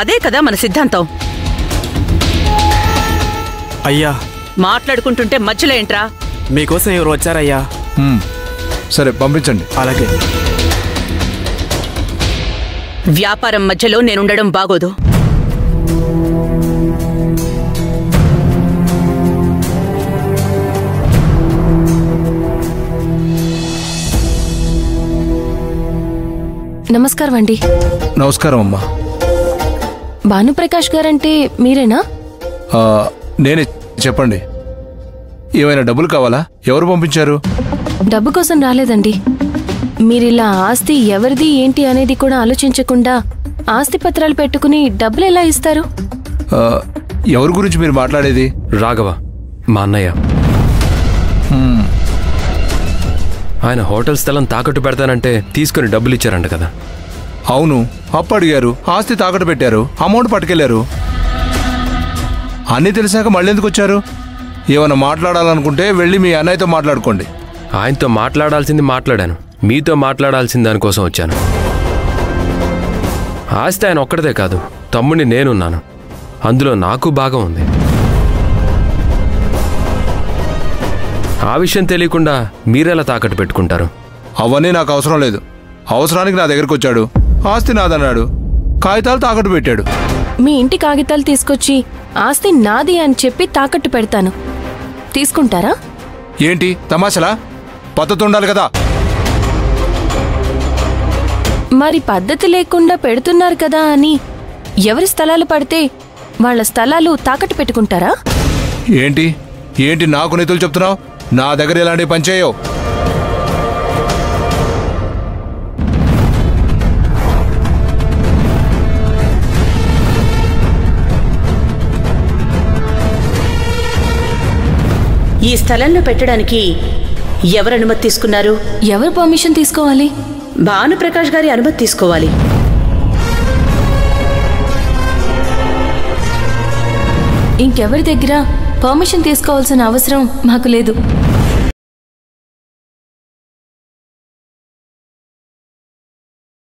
అదే కదా మన సిద్ధాంతం. అయ్యా మాట్లాడుకుంటుంటే మధ్యలో ఏంట్రా? మీకోసం ఎవరు వచ్చారయ్యా? సరే పంపించండి. అలాగే. వ్యాపారం మధ్యలో నేనుండడం బాగోదు. నమస్కారం అండి. నమస్కారం అమ్మా. భానుప్రకాష్ గారంటే మీరేనా? నేనే. చెప్పండి, ఏమైనా డబ్బులు కావాలా? ఎవరు పంపించారు? డబ్బు కోసం రాలేదండి. మీరిలా ఆస్తి ఎవరిది ఏంటి అనేది కూడా ఆలోచించకుండా ఆస్తి పత్రాలు పెట్టుకుని డబ్బులు ఎలా ఇస్తారు? ఎవరి గురించి మీరు మాట్లాడేది? రాఘవ, మా అన్నయ్య. ఆయన హోటల్ స్థలం తాకట్టు పెడతానంటే తీసుకుని డబ్బులు ఇచ్చారంట కదా? అవును, అప్పు అడిగారు, ఆస్తి తాకట్టు పెట్టారు, అమౌంట్ పట్టుకెళ్లారు. అన్నీ తెలిసాక మళ్ళీ ఎందుకు వచ్చారు? ఏమైనా మాట్లాడాలనుకుంటే వెళ్ళి మీ అన్నయ్యతో మాట్లాడుకోండి. ఆయనతో మాట్లాడాల్సింది మాట్లాడాను, మీతో మాట్లాడాల్సింది దానికోసం వచ్చాను. ఆస్తి ఆయన ఒక్కడిదే కాదు, తమ్ముడిని నేనున్నాను, అందులో నాకు భాగం ఉంది. ఆ విషయం తెలియకుండా మీరెలా తాకట్టు పెట్టుకుంటారు? అవన్నీ నాకు అవసరం లేదు. అవసరానికి నా దగ్గరకు వచ్చాడు, ఆస్తి నాదన్నాడు, కాగితాలు తాకట్టు పెట్టాడు. మీ ఇంటి కాగితాలు తీసుకొచ్చి ఆస్తి నాది అని చెప్పి తాకట్టు పెడతాను, తీసుకుంటారా? ఏంటి తమాషలా? పద్ధతి ఉండాలి కదా. మరి పద్ధతి లేకుండా పెడుతున్నారు కదా అని ఎవరి స్థలాలు పడితే వాళ్ళ స్థలాలు తాకట్టు పెట్టుకుంటారా? ఏంటి ఏంటి నాకు నీతులు చెప్తున్నావు? నా దగ్గర ఎలాంటి పని చేయవు. ఈ స్థలంలో పెట్టడానికి ఎవరు అనుమతి తీసుకున్నారు? ఎవరు పర్మిషన్ తీసుకోవాలి? భానుప్రకాష్ గారి అనుమతి తీసుకోవాలి. ఇంకెవరి దగ్గర పర్మిషన్ తీసుకోవాల్సిన అవసరం మాకు లేదు.